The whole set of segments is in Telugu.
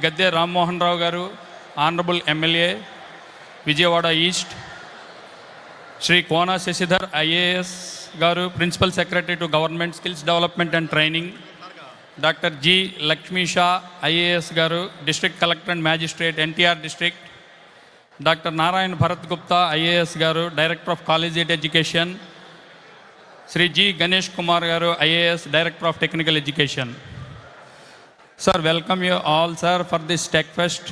గద్దె రామ్మోహన్ రావు గారు, honourable MLA Vijayawada east. Shri Kona Sasidhar IAS గారు, principal secretary to government skills development and training. Doctor G Lakshmi Shah IAS గారు, district collector and magistrate NTR district. Doctor Narayana Bharat Gupta IAS గారు, director of collegiate education. Shri G Ganesh Kumar గారు IAS, director of technical education. Sir, welcome you all, sir, for this Tech Fest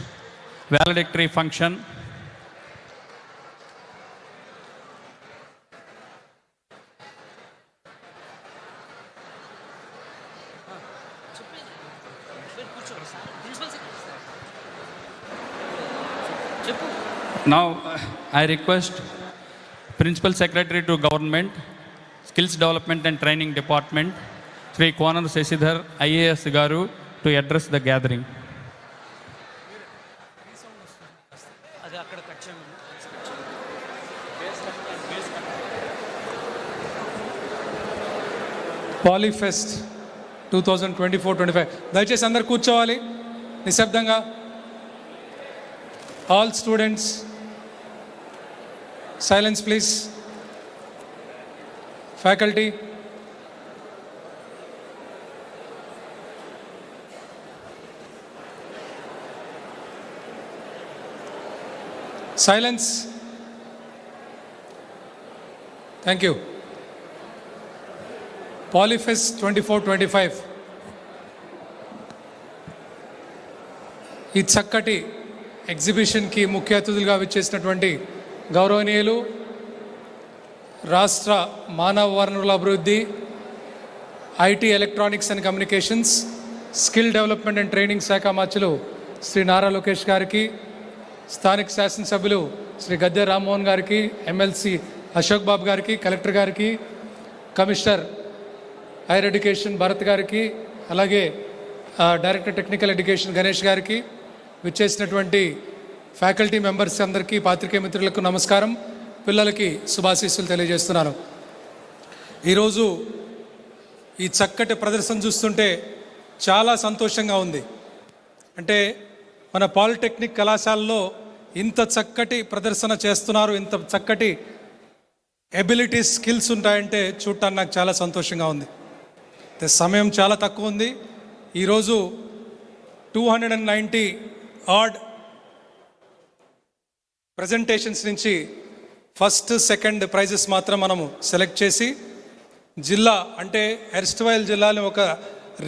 valedictory function. Now, I request Principal Secretary to Government, Skills Development and Training Department, Sri Kona Shashidhar IAS Garu, to address the gathering. పాలీఫెస్ట్ 2024-25 దయచేసి అందరు కూర్చోవాలి నిశ్శబ్దంగా. All students silence please. Faculty, silence. Thank you. Polyfest 24-25 ఈ చక్కటి ఎగ్జిబిషన్కి ముఖ్య అతిథులుగా విచ్చేసినటువంటి గౌరవనీయులు రాష్ట్ర మానవ వనరుల అభివృద్ధి, IT, electronics and communications, skill development and training శాఖ మంత్రులు శ్రీ నారా లోకేష్ గారికి, స్థానిక శాసనసభ్యులు శ్రీ గద్దె రామ్మోహన్ గారికి, ఎమ్మెల్సీ అశోక్ బాబు గారికి, కలెక్టర్ గారికి, కమిషనర్ హైయర్ ఎడ్యుకేషన్ భరత్ గారికి, అలాగే డైరెక్టర్ టెక్నికల్ ఎడ్యుకేషన్ గణేష్ గారికి, విచ్చేసినటువంటి ఫ్యాకల్టీ మెంబర్స్ అందరికీ, పాత్రికేయ మిత్రులకు నమస్కారం. పిల్లలకి శుభాశీస్సులు తెలియజేస్తున్నాను. ఈరోజు ఈ చక్కటి ప్రదర్శన చూస్తుంటే చాలా సంతోషంగా ఉంది. అంటే మన పాలిటెక్నిక్ కళాశాలలో ఇంత చక్కటి ప్రదర్శన చేస్తున్నారు, ఇంత చక్కటి ఎబిలిటీస్, స్కిల్స్ ఉంటాయంటే చూడటానికి నాకు చాలా సంతోషంగా ఉంది. సమయం చాలా తక్కువ ఉంది. ఈరోజు 290 ఆడ్ ప్రజెంటేషన్స్ నుంచి ఫస్ట్, సెకండ్ ప్రైజెస్ మాత్రం మనము సెలెక్ట్ చేసి జిల్లా అంటే ఎర్స్ట్వైల్ జిల్లాని ఒక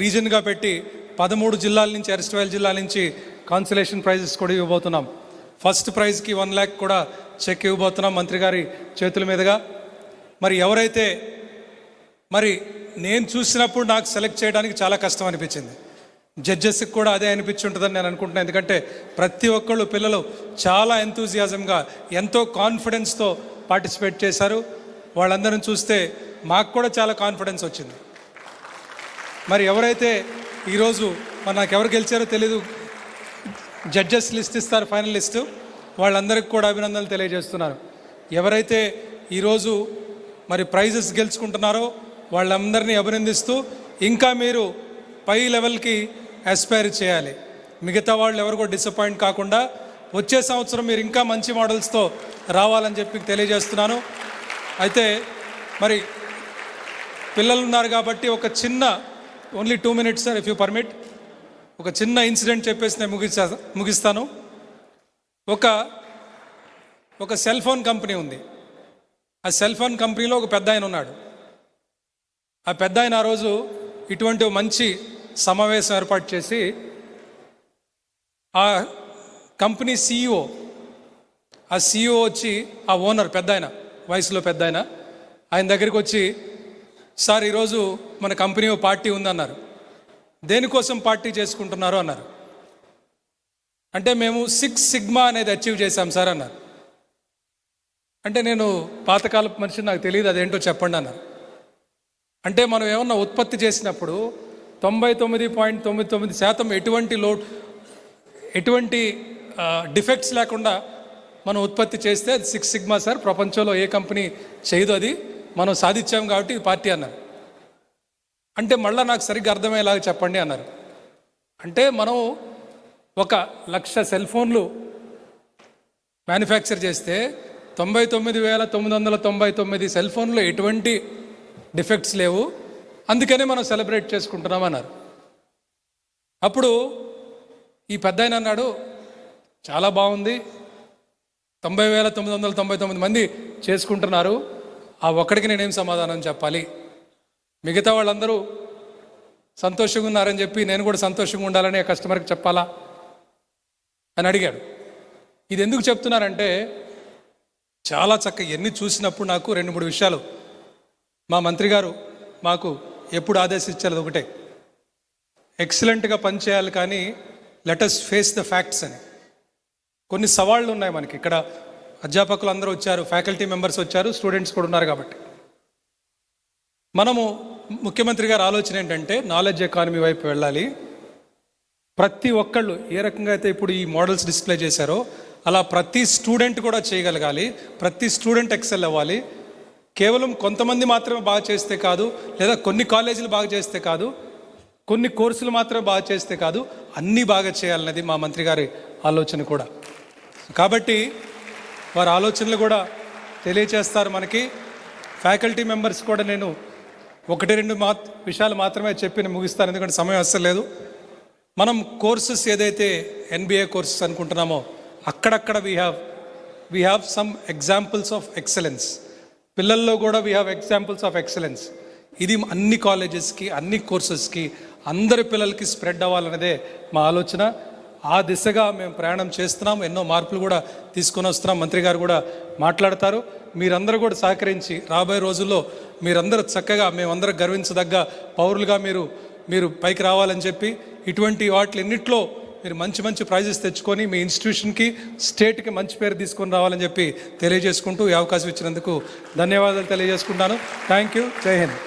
రీజన్గా పెట్టి 13 జిల్లాల నుంచి, ఎర్స్ట్వైల్ జిల్లా నుంచి కాన్సలేషన్ ప్రైజెస్ కూడా ఇవ్వబోతున్నాం. ఫస్ట్ ప్రైజ్కి 1 lakh కూడా చెక్ ఇవ్వబోతున్నాం మంత్రి గారి చేతుల మీదుగా. మరి ఎవరైతే నేను చూసినప్పుడు నాకు సెలెక్ట్ చేయడానికి చాలా కష్టం అనిపించింది. జడ్జెస్కి కూడా అదే అనిపించి ఉంటుందని నేను అనుకుంటున్నాను. ఎందుకంటే ప్రతి ఒక్కళ్ళు పిల్లలు చాలా ఎంతూజియాజంగా, ఎంతో కాన్ఫిడెన్స్తో పార్టిసిపేట్ చేశారు. వాళ్ళందరిని చూస్తే మాకు కూడా చాలా కాన్ఫిడెన్స్ వచ్చింది. మరి ఎవరైతే ఈరోజు నాకు ఎవరు గెలిచారో తెలీదు, జడ్జెస్ లిస్ట్ ఇస్తారు, ఫైనల్ లిస్టు, వాళ్ళందరికీ కూడా అభినందనలు తెలియజేస్తున్నారు. ఎవరైతే ఈరోజు ప్రైజెస్ గెలుచుకుంటున్నారో వాళ్ళందరినీ అభినందిస్తూ ఇంకా మీరు పై లెవెల్కి ఆస్పైర్ చేయాలి. మిగతా వాళ్ళు ఎవరు కూడా డిసప్పాయింట్ కాకుండా వచ్చే సంవత్సరం మీరు ఇంకా మంచి మోడల్స్తో రావాలని చెప్పి తెలియజేస్తున్నాను. అయితే పిల్లలు ఉన్నారు కాబట్టి ఒక చిన్న, only 2 minutes sir, if you permit, ఒక చిన్న ఇన్సిడెంట్ చెప్పేసి నేను ముగిస్తాను. ఒక సెల్ ఫోన్ కంపెనీ ఉంది. ఆ సెల్ ఫోన్ కంపెనీలో ఒక పెద్ద ఆయన ఉన్నాడు. ఆ పెద్ద ఆయన ఆ రోజు ఇటువంటి మంచి సమావేశం ఏర్పాటు చేసి ఆ కంపెనీ CEO వచ్చి, ఆ ఓనర్ పెద్ద ఆయన, వయసులో పెద్ద ఆయన దగ్గరికి వచ్చి, సార్ ఈరోజు మన కంపెనీ పార్టీ ఉందన్నారు. దేనికోసం పార్టీ చేసుకుంటున్నారు అన్నారు. అంటే మేము 6 Sigma అనేది అచీవ్ చేశాం సార్ అన్నారు. అంటే నేను పాతకాలపు మనిషి, నాకు తెలియదు అదేంటో చెప్పండి అన్నారు. అంటే మనం ఏమన్నా ఉత్పత్తి చేసినప్పుడు 99.99% ఎటువంటి డిఫెక్ట్స్ లేకుండా మనం ఉత్పత్తి చేస్తే 6 Sigma సార్, ప్రపంచంలో ఏ కంపెనీ చేయదు, అది మనం సాధించాం కాబట్టి ఈ పార్టీ అన్నారు. అంటే మళ్ళీ నాకు సరిగ్గా అర్థమయ్యేలాగా చెప్పండి అన్నారు. అంటే మనం 1,00,000 సెల్ ఫోన్లు మ్యానుఫ్యాక్చర్ చేస్తే 99,999 సెల్ ఫోన్లో ఎటువంటి డిఫెక్ట్స్ లేవు, అందుకనే మనం సెలబ్రేట్ చేసుకుంటున్నాం అన్నారు. అప్పుడు ఈ పెద్ద ఆయన అన్నాడు, చాలా బాగుంది, 90,999 మంది చేసుకుంటున్నారు, ఆ ఒక్కడికి నేనేం సమాధానం చెప్పాలి? మిగతా వాళ్ళందరూ సంతోషంగా ఉన్నారని చెప్పి నేను కూడా సంతోషంగా ఉండాలని ఆ కస్టమర్కి చెప్పాలా అని అడిగాడు. ఇది ఎందుకు చెప్తున్నానంటే, చాలా చక్కగా ఎన్ని చూసినప్పుడు నాకు 2-3 విషయాలు మా మంత్రి గారు మాకు ఎప్పుడు ఆదేశించాలి, ఒకటే, ఎక్సలెంట్గా పనిచేయాలి, కానీ లెటస్ ఫేస్ ద ఫ్యాక్ట్స్ అని. కొన్ని సవాళ్ళు ఉన్నాయి మనకి. ఇక్కడ అధ్యాపకులు అందరూ వచ్చారు, ఫ్యాకల్టీ మెంబర్స్ వచ్చారు, స్టూడెంట్స్ కూడా ఉన్నారు. కాబట్టి మనము ముఖ్యమంత్రి గారి ఆలోచన ఏంటంటే నాలెడ్జ్ ఎకానమీ వైపు వెళ్ళాలి. ప్రతి ఒక్కళ్ళు ఏ రకంగా అయితే ఇప్పుడు ఈ మోడల్స్ డిస్ప్లే చేశారో అలా ప్రతి స్టూడెంట్ కూడా చేయగలగాలి, ప్రతి స్టూడెంట్ ఎక్సెల్ అవ్వాలి. కేవలం కొంతమంది మాత్రమే బాగా చేస్తే కాదు, లేదా కొన్ని కాలేజీలు బాగా చేస్తే కాదు, కొన్ని కోర్సులు మాత్రమే బాగా చేస్తే కాదు, అన్నీ బాగా చేయాలన్నది మా మంత్రి గారి ఆలోచన కూడా. కాబట్టి వారి ఆలోచనలు కూడా తెలియచేస్తారు మనకి. ఫ్యాకల్టీ మెంబర్స్ కూడా నేను 1-2 విషయాలు మాత్రమే చెప్పి ముగిస్తాను, ఎందుకంటే సమయం అస్సలు లేదు. మనం కోర్సెస్ ఏదైతే NBA కోర్సెస్ అనుకుంటున్నామో అక్కడక్కడ we have some examples of excellence. పిల్లల్లో కూడా we have examples of excellence. ఇది అన్ని కాలేజెస్కి, అన్ని కోర్సెస్కి, అందరి పిల్లలకి స్ప్రెడ్ అవ్వాలన్నదే మా ఆలోచన. ఆ దిశగా మేము ప్రయాణం చేస్తున్నాం. ఎన్నో మార్పులు కూడా తీసుకొని వస్తున్నాం. మంత్రి గారు కూడా మాట్లాడతారు. మీరందరూ కూడా సహకరించి రాబోయే రోజుల్లో మీరందరూ చక్కగా, మేమందరూ గర్వించదగ్గ పౌరులుగా మీరు పైకి రావాలని చెప్పి, ఇటువంటి వాటిలన్నింటిలో మీరు మంచి మంచి ప్రైజెస్ తెచ్చుకొని మీ ఇన్స్టిట్యూషన్కి, స్టేట్కి మంచి పేరు తీసుకొని రావాలని చెప్పి తెలియజేసుకుంటూ ఈ అవకాశం ఇచ్చినందుకు ధన్యవాదాలు తెలియజేసుకుంటాను. Thank you. జై Hind.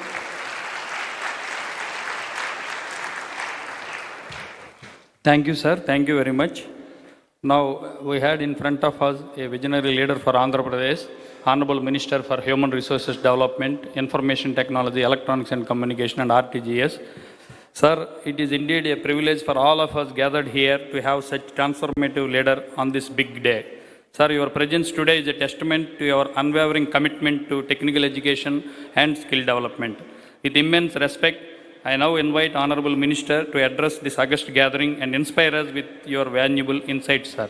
Thank you, sir. Thank you very much. Now, we had in front of us a visionary leader for Andhra Pradesh, Honorable Minister for Human Resources Development, Information Technology, Electronics and Communication and RTGS. Sir, it is indeed a privilege for all of us gathered here to have such transformative leader on this big day. Sir, your presence today is a testament to your unwavering commitment to technical education and skill development. With immense respect, I now invite Honorable Minister to address this august gathering and inspire us with your valuable insights, sir.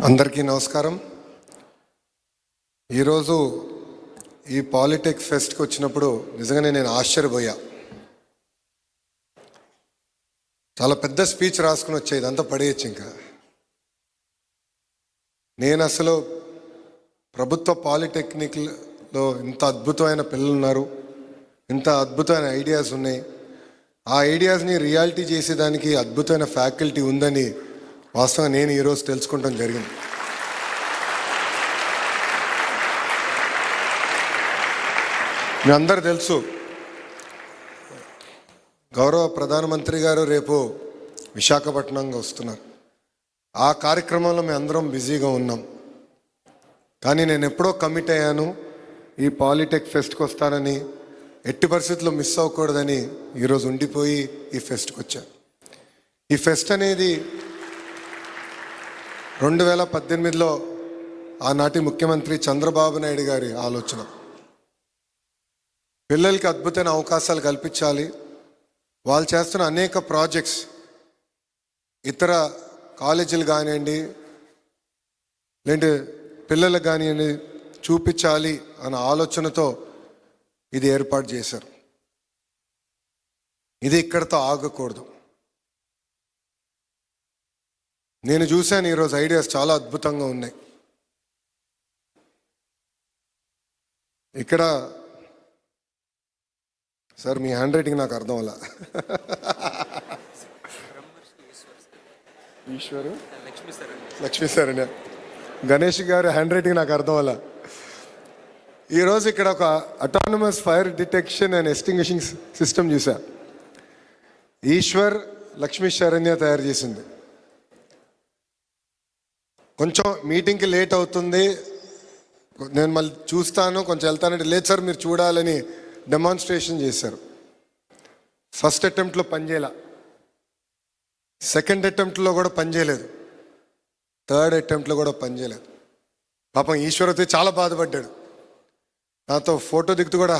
అందరికీ నమస్కారం. ఈరోజు ఈ పాలిటెక్ ఫెస్ట్కి వచ్చినప్పుడు నిజంగానే నేను ఆశ్చర్యపోయా. చాలా పెద్ద స్పీచ్ రాసుకుని వచ్చే, ఇదంతా పడేయచ్చు. ఇంకా నేను అసలు ప్రభుత్వ పాలిటెక్నిక్లో ఇంత అద్భుతమైన పిల్లలు ఉన్నారు, ఇంత అద్భుతమైన ఐడియాస్ ఉన్నాయి, ఆ ఐడియాస్ని రియాలిటీ చేసేదానికి అద్భుతమైన ఫ్యాకల్టీ ఉందని వాస్తవంగా నేను ఈరోజు తెలుసుకోవడం జరిగింది. మీ అందరూ తెలుసు, గౌరవ ప్రధానమంత్రి గారు రేపు విశాఖపట్నంగా వస్తున్నారు. ఆ కార్యక్రమంలో మేము అందరం బిజీగా ఉన్నాం. కానీ నేను ఎప్పుడో కమిట్ అయ్యాను, ఈ పాలిటెక్ ఫెస్ట్కి వస్తానని, ఎట్టి పరిస్థితుల్లో మిస్ అవ్వకూడదని ఈరోజు ఉండిపోయి ఈ ఫెస్ట్కి వచ్చాను. ఈ ఫెస్ట్ అనేది 2018లో ఆనాటి ముఖ్యమంత్రి చంద్రబాబు నాయుడు గారి ఆలోచన. పిల్లలకి అద్భుతమైన అవకాశాలు కల్పించాలి, వాళ్ళు చేస్తున్న అనేక ప్రాజెక్ట్స్ ఇతర కాలేజీలు కానివ్వండి, లేదంటే పిల్లలకు కానివ్వండి చూపించాలి అన్న ఆలోచనతో ఇది ఏర్పాటు చేశారు. ఇది ఇక్కడితో ఆగకూడదు. నేను చూశాను ఈరోజు ఐడియాస్ చాలా అద్భుతంగా ఉన్నాయి. ఇక్కడ సార్ మీ హ్యాండ్ రైటింగ్ నాకు అర్థం అలా, ఈశ్వరు లక్ష్మీ సార్ గణేష్ గారి హ్యాండ్ రైటింగ్ నాకు అర్థం అలా. ఈరోజు ఇక్కడ ఒక autonomous fire detection and extinguishing system చూసా. ఈశ్వర్ లక్ష్మీ శరణ్య తయారు చేసింది. కొంచెం మీటింగ్కి లేట్ అవుతుంది, నేను మళ్ళీ చూస్తాను, కొంచెం వెళ్తానంటే లేదు సార్ మీరు చూడాలని డెమాన్స్ట్రేషన్ చేశారు. ఫస్ట్ అటెంప్ట్లో పనిచేయాల, సెకండ్ అటెంప్ట్లో కూడా పనిచేయలేదు, థర్డ్ అటెంప్ట్లో కూడా పనిచేయలేదు. పాపం ఈశ్వర్ అయితే చాలా బాధపడ్డాడు. నాతో ఫోటో దిగుతూ కూడా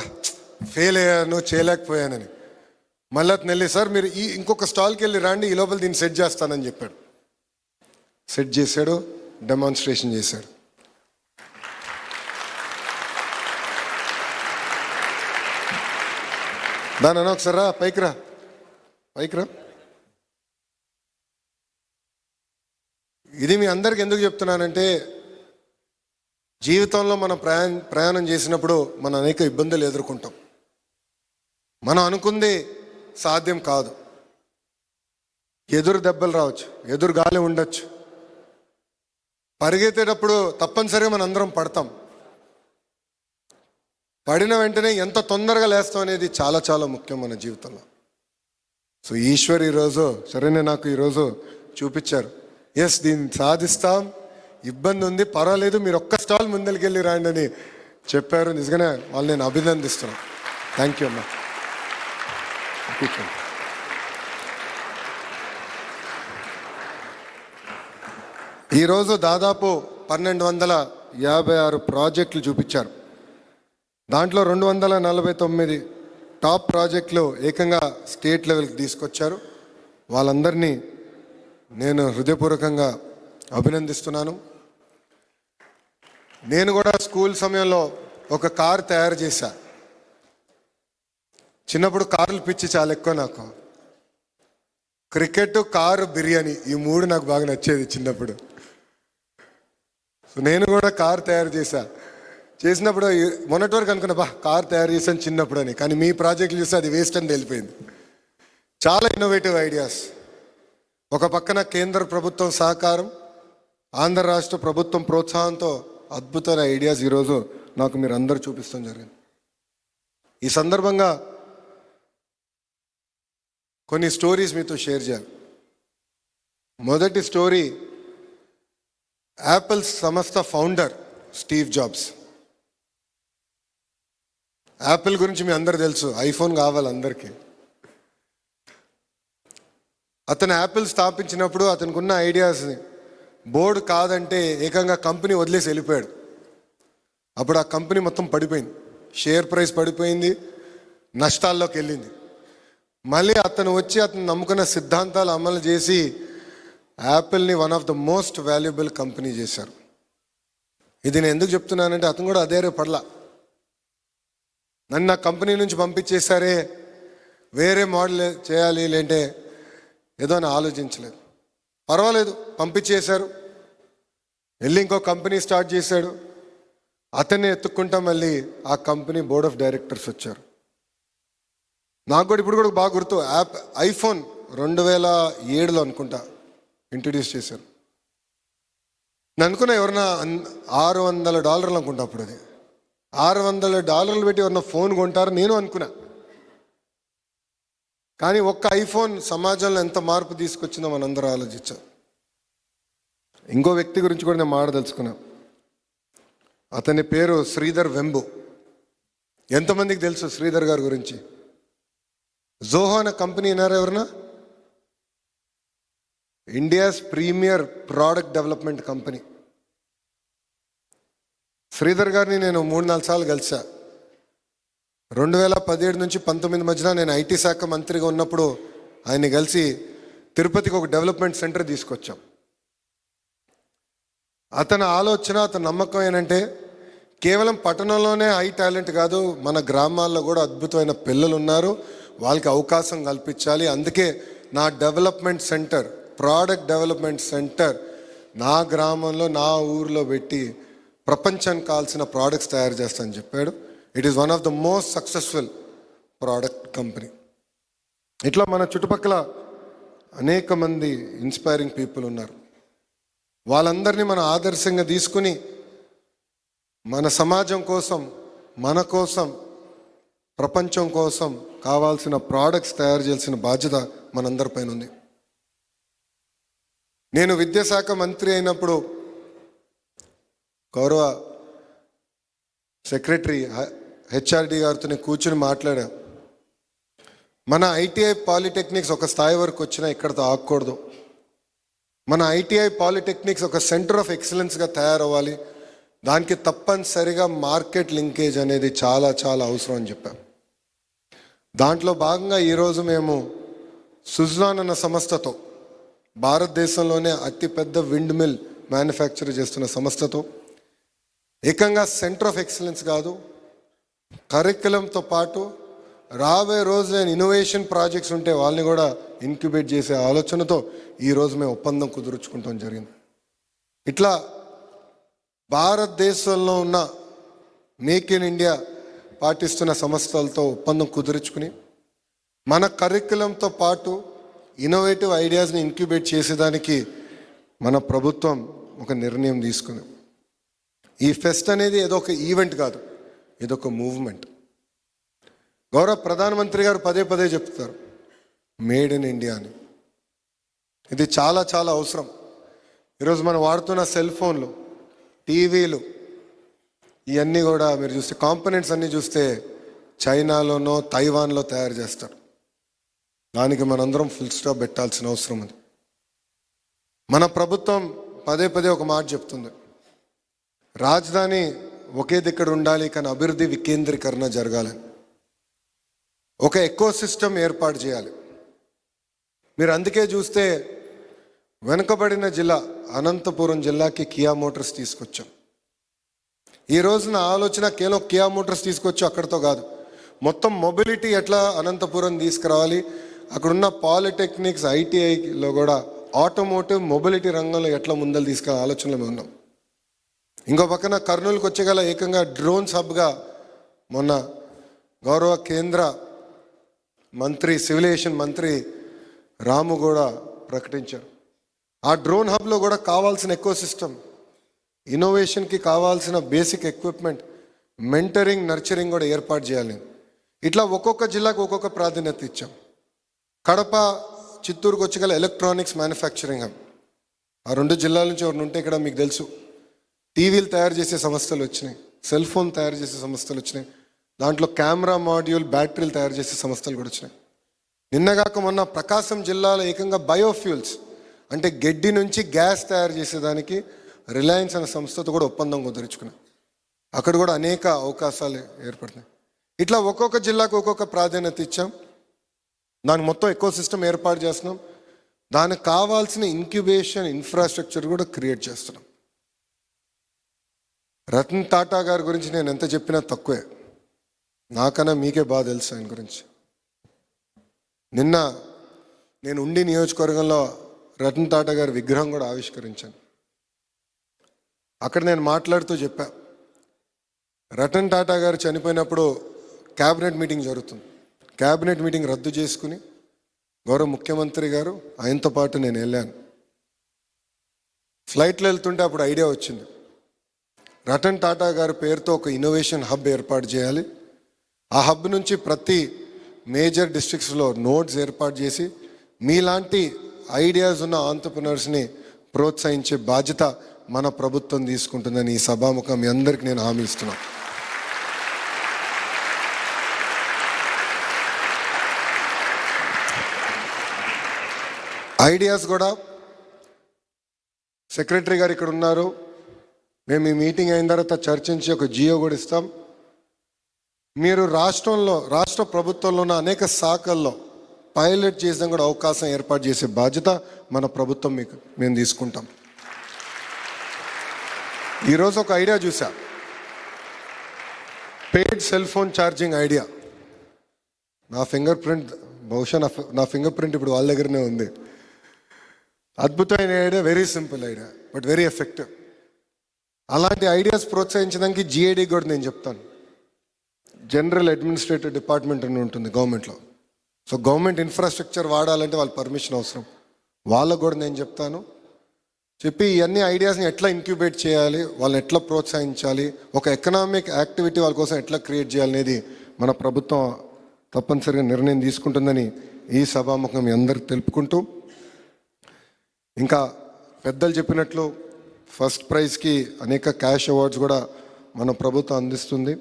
ఫెయిల్ అయ్యాను, చేయలేకపోయానని. మళ్ళీ అతను వెళ్ళి సార్ మీరు ఇంకొక స్టాల్కి వెళ్ళి రండి, ఈ లోపల దీన్ని సెట్ చేస్తానని చెప్పాడు. సెట్ చేశాడు, డెమాన్స్ట్రేషన్ చేశాడు. దాని అన్న ఒకసారి రా, పైకి రా, పైకి రా. ఇది మీ అందరికి ఎందుకు చెప్తున్నానంటే, జీవితంలో మనం ప్రయాణం చేసినప్పుడు మనం అనేక ఇబ్బందులు ఎదుర్కొంటాం. మనం అనుకుంది సాధ్యం కాదు, ఎదురు దెబ్బలు రావచ్చు, ఎదురు గాలి ఉండొచ్చు. పరిగెత్తేటప్పుడు తప్పనిసరిగా మనం అందరం పడతాం. పడిన వెంటనే ఎంత తొందరగా లేస్తాం అనేది చాలా చాలా ముఖ్యం మన జీవితంలో. సో ఈశ్వర్ ఈరోజు సరేనే నాకు ఈరోజు చూపించారు, ఎస్ దీన్ని సాధిస్తాం, ఇబ్బంది ఉంది పర్వాలేదు, మీరు ఒక్క స్టాల్ ముందరికి వెళ్ళి రాండి అని చెప్పారు. నిజంగానే వాళ్ళు నేను అభినందిస్తున్నాను. థ్యాంక్ యూ అమ్మా. ఈరోజు దాదాపు 1256 ప్రాజెక్టులు చూపించారు. దాంట్లో 249 టాప్ ప్రాజెక్టులు ఏకంగా స్టేట్ లెవెల్కి తీసుకొచ్చారు. వాళ్ళందరినీ నేను హృదయపూర్వకంగా అభినందిస్తున్నాను. నేను కూడా స్కూల్ సమయంలో ఒక కారు తయారు చేశా. చిన్నప్పుడు కార్లు పిచ్చి చాలా ఎక్కువ నాకు. క్రికెట్, కారు, బిర్యానీ ఈ మూడు నాకు బాగా నచ్చేది చిన్నప్పుడు. నేను కూడా కారు తయారు చేసినప్పుడు మొన్నటి వరకు అనుకున్నా కారు తయారు చేశాను చిన్నప్పుడు అని. కానీ మీ ప్రాజెక్టులు చూస్తే అది వేస్ట్ అని తెలిపోయింది. చాలా ఇన్నోవేటివ్ ఐడియాస్. ఒక పక్కన కేంద్ర ప్రభుత్వం సహకారం, ఆంధ్ర రాష్ట్ర ప్రభుత్వం ప్రోత్సాహంతో అద్భుతమైన ఐడియాస్ ఈరోజు నాకు మీరు అందరూ చూపిస్తాం జరిగింది. ఈ సందర్భంగా కొన్ని స్టోరీస్ మీతో షేర్ చేయాలి. మొదటి స్టోరీ, యాపిల్ సంస్థ ఫౌండర్ స్టీవ్ జాబ్స్. యాపిల్ గురించి మీ అందరు తెలుసు, ఐఫోన్ కావాలి అందరికీ. అతను యాపిల్ స్థాపించినప్పుడు అతనికి ఉన్న ఐడియాస్ని బోర్డు కాదంటే ఏకంగా కంపెనీ వదిలేసి వెళ్ళిపోయాడు. అప్పుడు ఆ కంపెనీ మొత్తం పడిపోయింది, షేర్ ప్రైస్ పడిపోయింది, నష్టాల్లోకి వెళ్ళింది. మళ్ళీ అతను వచ్చి అతను నమ్ముకున్న సిద్ధాంతాలు అమలు చేసి యాపిల్ని one of the most valuable company చేశారు. ఇది నేను ఎందుకు చెప్తున్నానంటే అతను కూడా అదే పడలా. నన్ను నా కంపెనీ నుంచి పంపించేశారే, వేరే మోడల్ చేయాలి లేంటే ఏదో అని ఆలోచించలేదు. పర్వాలేదు, పంపించేశారు. వెళ్ళి ఇంకో కంపెనీ స్టార్ట్ చేశాడు. అతన్ని ఎత్తుక్కుంటా మళ్ళీ ఆ కంపెనీ బోర్డ్ ఆఫ్ డైరెక్టర్స్ వచ్చారు. నాకు కూడా ఇప్పుడు కూడా బాగా గుర్తు, ఐఫోన్ 2007లో అనుకుంటా ఇంట్రడ్యూస్ చేశారు. నేను అనుకున్నా ఎవరన్నా $600 అనుకుంటా అప్పుడు. అది $600 పెట్టి ఎవరన్నా ఫోన్ కొంటారు నేను అనుకున్నా. కానీ ఒక్క ఐఫోన్ సమాజంలో ఎంత మార్పు తీసుకొచ్చిందో మనందరూ ఆలోచించాం. ఇంకో వ్యక్తి గురించి కూడా నేను మాట్లాడదలుచుకున్నా. అతని పేరు శ్రీధర్ వెంబు. ఎంతమందికి తెలుసు శ్రీధర్ గారి గురించి? జోహో అనే కంపెనీ విన్నారా ఎవరన్నా? India's premier product development company. Sridhar గారిని నేను 3-4 సార్లు కలిసా. 2017 నుంచి 2019 మధ్యన నేను ఐటీ శాఖ మంత్రిగా ఉన్నప్పుడు ఆయన్ని కలిసి తిరుపతికి ఒక డెవలప్మెంట్ సెంటర్ తీసుకొచ్చాం. అతని ఆలోచన, అతని నమ్మకం ఏంటంటే కేవలం పట్టణంలోనే హై టాలెంట్ కాదు, మన గ్రామాల్లో కూడా అద్భుతమైన పిల్లలు ఉన్నారు, వాళ్ళకి అవకాశం కల్పించాలి. అందుకే నా development centre, product development centre నా గ్రామంలో నా ఊరిలో పెట్టి ప్రపంచానికి కావాల్సిన ప్రోడక్ట్స్ తయారు చేస్తానని చెప్పాడు. It is one of the most successful product company. ఇట్లా మన చుట్టుపక్కల అనేక మంది ఇన్స్పైరింగ్ పీపుల్ ఉన్నారు. వాళ్ళందరినీ మనం ఆదర్శంగా తీసుకుని మన సమాజం కోసం మన కోసం, ప్రపంచం కోసం కావాల్సిన ప్రోడక్ట్స్ తయారు చేయాల్సిన బాధ్యత మనందరిపైన ఉంది. నేను విద్యాశాఖ మంత్రి అయినప్పుడు గౌరవ సెక్రటరీ హెచ్ఆర్డి గారితో నేను కూర్చుని మాట్లాడా. మన ఐటీఐ పాలిటెక్నిక్స్ ఒక స్థాయి వరకు వచ్చినా ఇక్కడతో ఆగకూడదు. మన ఐటీఐ పాలిటెక్నిక్స్ ఒక సెంటర్ ఆఫ్ ఎక్సలెన్స్గా తయారవ్వాలి. దానికి తప్పనిసరిగా మార్కెట్ లింకేజ్ అనేది చాలా చాలా అవసరం అని చెప్పాం. దాంట్లో భాగంగా ఈరోజు మేము సుజ్లాన్ అన్న సంస్థతో, భారతదేశంలోనే అతిపెద్ద విండ్ మిల్ మ్యానుఫ్యాక్చర్ చేస్తున్న సంస్థతో ఏకంగా సెంటర్ ఆఫ్ ఎక్సలెన్స్ కాదు, కరిక్యులంతో పాటు రాబోయే రోజు ఇన్నోవేషన్ ప్రాజెక్ట్స్ ఉంటే వాళ్ళని కూడా ఇంక్యుబేట్ చేసే ఆలోచనతో ఈరోజు మేము ఒప్పందం కుదుర్చుకుంటాం జరిగింది. ఇట్లా భారతదేశంలో ఉన్న మేక్ ఇన్ ఇండియా పాటిస్తున్న సంస్థలతో ఒప్పందం కుదుర్చుకుని మన కరిక్యులంతో పాటు ఇన్నోవేటివ్ ఐడియాస్ని ఇంక్యుబేట్ చేసేదానికి మన ప్రభుత్వం ఒక నిర్ణయం తీసుకుంది. ఈ ఫెస్ట్ అనేది ఏదో ఒక ఈవెంట్ కాదు, ఇదొక మూవ్మెంట్. గౌరవ ప్రధానమంత్రి గారు పదే పదే చెప్తారు మేడ్ ఇన్ ఇండియా అని. ఇది చాలా చాలా అవసరం. ఈరోజు మనం వాడుతున్న సెల్ ఫోన్లు, టీవీలు, ఇవన్నీ కూడా మీరు చూస్తే కాంపోనెంట్స్ అన్నీ చూస్తే చైనాలోనో తైవాన్లో తయారు చేస్తారు. దానికి మనందరం ఫుల్ స్టాప్ పెట్టాల్సిన అవసరం ఉంది. మన ప్రభుత్వం పదే పదే ఒక మాట చెప్తుంది, రాజధాని ఒకే దగ్గర ఉండాలి కానీ అభివృద్ధి వికేంద్రీకరణ జరగాలని, ఒక ఎకో సిస్టమ్ ఏర్పాటు చేయాలి. మీరు అందుకే చూస్తే వెనుకబడిన జిల్లా అనంతపురం జిల్లాకి కియా మోటార్స్ తీసుకొచ్చాం. ఈ రోజున ఆలోచన కేవలం కియా మోటార్స్ తీసుకొచ్చి అక్కడితో కాదు, మొత్తం మొబిలిటీ ఎట్లా అనంతపురం తీసుకురావాలి, అక్కడున్న పాలిటెక్నిక్స్ ఐటీఐలో కూడా ఆటోమోటివ్ మొబిలిటీ రంగంలో ఎట్లా ముందలు తీసుకునే ఆలోచనలో మేము ఉన్నాం. ఇంకో పక్కన కర్నూలుకి వచ్చేగల ఏకంగా డ్రోన్స్ హబ్గా మొన్న గౌరవ కేంద్ర మంత్రి, సివిల్ ఏవియేషన్ మంత్రి రాము కూడా ప్రకటించారు. ఆ డ్రోన్ హబ్లో కూడా కావాల్సిన ఎకో సిస్టమ్, ఇన్నోవేషన్కి కావాల్సిన బేసిక్ ఎక్విప్మెంట్, మెంటరింగ్, నర్చరింగ్ కూడా ఏర్పాటు చేయాలి. ఇట్లా ఒక్కొక్క జిల్లాకు ఒక్కొక్క ప్రాధాన్యత ఇచ్చాం. కడప, చిత్తూరుకు వచ్చి గల ఎలక్ట్రానిక్స్ మ్యానుఫ్యాక్చరింగ్ హబ్. ఆ రెండు జిల్లాల నుంచి ఎవరిని ఉంటే ఇక్కడ మీకు తెలుసు టీవీలు తయారు చేసే సంస్థలు వచ్చినాయి, సెల్ ఫోన్ తయారు చేసే సంస్థలు వచ్చినాయి, దాంట్లో కెమెరా మాడ్యూల్, బ్యాటరీలు తయారు చేసే సంస్థలు కూడా వచ్చినాయి. నిన్నగాక మొన్న ప్రకాశం జిల్లాలో ఏకంగా బయోఫ్యూల్స్ అంటే గడ్డి నుంచి గ్యాస్ తయారు చేసేదానికి రిలయన్స్ అనే సంస్థతో కూడా ఒప్పందం కుదుర్చుకున్నాం. అక్కడ కూడా అనేక అవకాశాలు ఏర్పడుతున్నాయి. ఇట్లా ఒక్కొక్క జిల్లాకు ఒక్కొక్క ప్రాధాన్యత ఇచ్చాం. దానికి మొత్తం ఎకో సిస్టమ్ ఏర్పాటు చేస్తున్నాం. దానికి కావాల్సిన ఇంక్యుబేషన్ ఇన్ఫ్రాస్ట్రక్చర్ కూడా క్రియేట్ చేస్తున్నాం. రతన్ టాటా గారి గురించి నేను ఎంత చెప్పినా తక్కువే, నాకన్నా మీకే బాగా తెలుసు ఆయన గురించి. నిన్న నేను ఉండి నియోజకవర్గంలో రతన్ టాటా గారి విగ్రహం కూడా ఆవిష్కరించాను. అక్కడ నేను మాట్లాడుతూ చెప్పా, రతన్ టాటా గారు చనిపోయినప్పుడు క్యాబినెట్ మీటింగ్ జరుగుతుంది. క్యాబినెట్ మీటింగ్ రద్దు చేసుకుని గౌరవ ముఖ్యమంత్రి గారు ఆయనతో పాటు నేను వెళ్ళాను. ఫ్లైట్లో వెళ్తుంటే అప్పుడు ఐడియా వచ్చింది, రతన్ టాటా గారి పేరుతో ఒక ఇన్నోవేషన్ హబ్ ఏర్పాటు చేయాలి. ఆ హబ్ నుంచి ప్రతి మేజర్ డిస్ట్రిక్ట్స్లో నోడ్స్ ఏర్పాటు చేసి మీలాంటి ఐడియాస్ ఉన్న ఆంటర్ప్రినర్స్ని ప్రోత్సహించే బాధ్యత మన ప్రభుత్వం తీసుకుంటుందని ఈ సభాముఖం మీ అందరికీ నేను హామీ ఇస్తున్నాను. ఐడియాస్ కూడా సెక్రటరీ గారు ఇక్కడ ఉన్నారు, మేము ఈ మీటింగ్ అయిన తర్వాత చర్చించి ఒక జియో కూడా ఇస్తాం. మీరు రాష్ట్ర ప్రభుత్వంలో ఉన్న అనేక శాఖల్లో పైలట్ చేసిన కూడా అవకాశం ఏర్పాటు చేసే బాధ్యత మన ప్రభుత్వం మేము తీసుకుంటాం. ఈరోజు ఒక ఐడియా చూసా, paid cell phone charging idea. నా ఫింగర్ ప్రింట్, బహుశా నా ఫింగర్ ప్రింట్ ఇప్పుడు వాళ్ళ దగ్గరనే ఉంది. అద్భుతమైన idea, very simple idea but very effective. అలాంటి ఐడియాస్ ప్రోత్సహించడానికి జిఐడి కూడా నేను చెప్తాను. జనరల్ అడ్మినిస్ట్రేటివ్ డిపార్ట్మెంట్ అని ఉంటుంది గవర్నమెంట్లో. సో గవర్నమెంట్ ఇన్ఫ్రాస్ట్రక్చర్ వాడాలంటే వాళ్ళ పర్మిషన్ అవసరం, వాళ్ళకు కూడా నేను చెప్తాను. చెప్పి ఇవన్నీ ఐడియాస్ని ఎట్లా ఇంక్యుబేట్ చేయాలి, వాళ్ళని ఎట్లా ప్రోత్సహించాలి, ఒక ఎకనామిక్ యాక్టివిటీ వాళ్ళ కోసం ఎట్లా క్రియేట్ చేయాలనేది మన ప్రభుత్వం తప్పనిసరిగా నిర్ణయం తీసుకుంటుందని ఈ సభాముఖం మీ అందరికి తెలుపుకుంటూ, ఇంకా పెద్దలు చెప్పినట్లు ఫస్ట్ ప్రైజ్కి అనేక క్యాష్ అవార్డ్స్ కూడా మన ప్రభుత్వం అందిస్తుంది.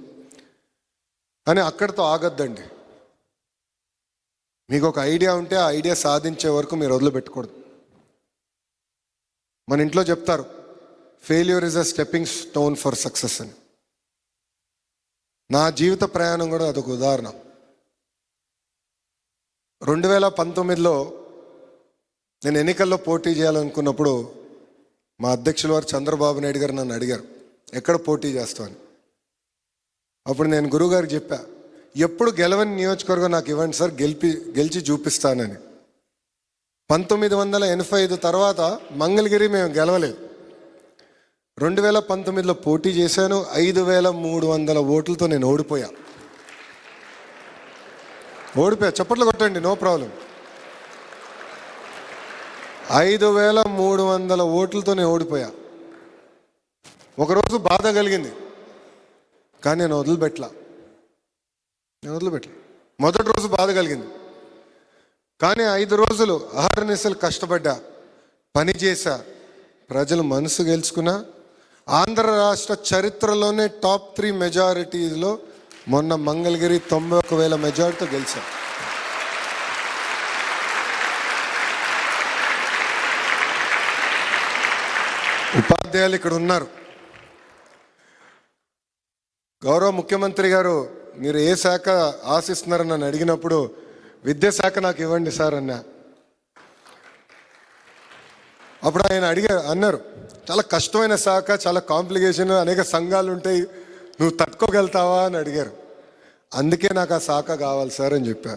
కానీ అక్కడితో ఆగద్దండి. మీకు ఒక ఐడియా ఉంటే ఆ ఐడియా సాధించే వరకు మీరు వదిలిపెట్టకూడదు. మన ఇంట్లో చెప్తారు, failure is a stepping stone for success అని. నా జీవిత ప్రయాణం కూడా అదొక ఉదాహరణ. 2019లో నేను ఎన్నికల్లో పోటీ చేయాలనుకున్నప్పుడు మా అధ్యక్షుల వారు చంద్రబాబు నాయుడు గారు నన్ను అడిగారు, ఎక్కడ పోటీ చేస్తామని. అప్పుడు నేను గురువుగారికి చెప్పా, ఎప్పుడు గెలవని నియోజకవర్గం నాకు ఇవ్వండి సార్, గెలిచి చూపిస్తానని. 1985 తర్వాత మంగళగిరి మేము గెలవలేదు. 2019లో పోటీ చేశాను, 5300 ఓట్లతో నేను ఓడిపోయా. చప్పట్లు కొట్టండి, నో ప్రాబ్లం. 5300 ఓట్లతో నేను ఓడిపోయా. ఒకరోజు బాధ కలిగింది, కానీ నేను వదిలిపెట్టలా. మొదటి రోజు బాధ కలిగింది, కానీ 5 రోజులు అహర్నిశలు కష్టపడ్డా, పని చేశా, ప్రజలు మనసు గెలుచుకున్నా. ఆంధ్ర రాష్ట్ర చరిత్రలోనే టాప్ 3 మెజారిటీలో మొన్న మంగళగిరి 91,000 మెజారిటీతో గెలిచా. ఉపాధ్యాయులు ఇక్కడ ఉన్నారు. గౌరవ ముఖ్యమంత్రి గారు మీరు ఏ శాఖ ఆశిస్తున్నారని నన్ను అడిగినప్పుడు విద్యాశాఖ నాకు ఇవ్వండి సార్ అన్నా. అప్పుడు ఆయన అన్నారు, చాలా కష్టమైన శాఖ, చాలా కాంప్లికేషన్, అనేక సంఘాలు ఉంటాయి, నువ్వు తట్టుకోగలుగుతావా అని అడిగారు. అందుకే నాకు ఆ శాఖ కావాలి సార్ అని చెప్పా.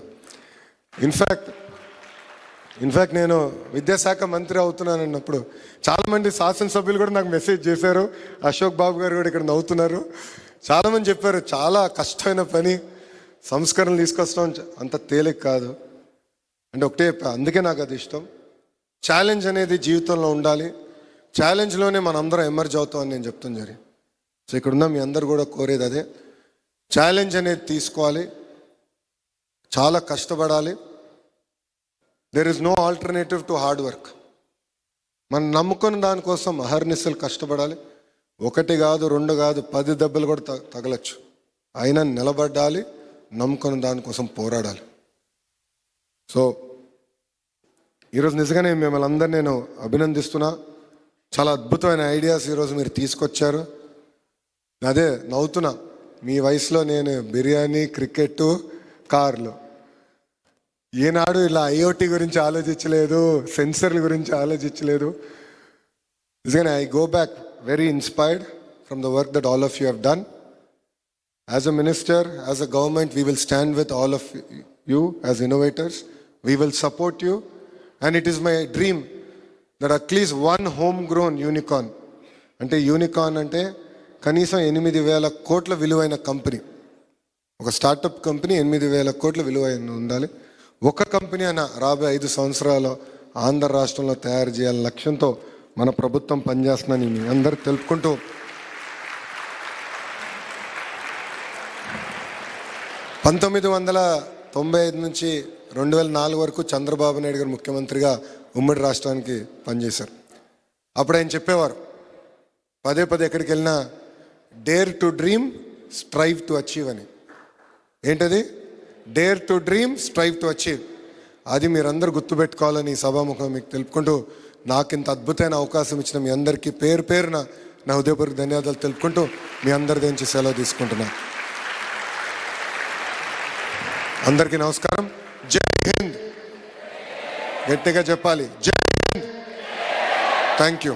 ఇన్ఫ్యాక్ట్ నేను విద్యాశాఖ మంత్రి అవుతున్నాను అన్నప్పుడు చాలామంది శాసనసభ్యులు కూడా నాకు మెసేజ్ చేశారు. అశోక్ బాబు గారు కూడా ఇక్కడ నవ్వుతున్నారు. చాలామంది చెప్పారు, చాలా కష్టమైన పని, సంస్కరణలు తీసుకొస్తాం అంత తేలిక కాదు అంటే ఒకటే చెప్పా. అందుకే నాకు అది ఇష్టం. ఛాలెంజ్ అనేది జీవితంలో ఉండాలి, ఛాలెంజ్లోనే మనం అందరం ఎమర్జ్ అవుతామని నేను చెప్తాను జరిగింది. సో ఇక్కడున్న మీ అందరు కూడా కోరేది అదే, ఛాలెంజ్ అనేది తీసుకోవాలి, చాలా కష్టపడాలి. There is no alternative to hard work. మనం నమ్ముకున్న దానికోసం అహర్నిశలు కష్టపడాలి. 1 కాదు, 2 కాదు, 10 దెబ్బలు కూడా తగలచ్చు, అయినా నిలబడాలి, నమ్ముకున్న దానికోసం పోరాడాలి. సో ఈరోజు నిజంగానే మిమ్మల్ని అందరినీ నేను అభినందిస్తున్నా. చాలా అద్భుతమైన ఐడియాస్ ఈరోజు మీరు తీసుకొచ్చారు. అదే నవ్వుతున్నా, మీ వయసులో నేను బిర్యానీ, క్రికెట్, కార్లు, ఏనాడు ఇలా ఐఓటీ గురించి ఆలోచించలేదు, సెన్సర్ల గురించి ఆలోచించలేదు. నిజంగానే I go back very inspired from the work that all of you have done. As a minister, as a government, we will stand with all of you as innovators. We will support you. And it is my dream that at least one homegrown unicorn, ante unicorn ante kanisam 8,000 కోట్ల విలువైన కంపెనీ, ఒక స్టార్టప్ కంపెనీ 8,000 కోట్ల విలువైన ఉండాలి. ఒక కంపెనీ అయినా రాబోయే 5 సంవత్సరాలు ఆంధ్ర రాష్ట్రంలో తయారు చేయాలని లక్ష్యంతో మన ప్రభుత్వం పనిచేస్తుందని మీ అందరికి తెలుపుకుంటూ, 1995 నుంచి 2004 వరకు చంద్రబాబు నాయుడు గారు ముఖ్యమంత్రిగా ఉమ్మడి రాష్ట్రానికి పనిచేశారు. అప్పుడు ఆయన చెప్పేవారు, పదే ఎక్కడికి వెళ్ళినా dare to dream, strive to achieve అని. ఏంటది? Dare to dream, strive to achieve. అది మీరందరూ గుర్తుపెట్టుకోవాలని ఈ సభాముఖం మీకు తెలుపుకుంటూ, నాకు ఇంత అద్భుతమైన అవకాశం ఇచ్చిన మీ అందరికీ పేరున నా హృదయపూర్వక ధన్యవాదాలు తెలుపుకుంటూ మీ అందరి నుంచి సెలవు తీసుకుంటున్నాను. అందరికీ నమస్కారం. జై హింద్. గట్టిగా చెప్పాలి, జై హింద్. Thank you.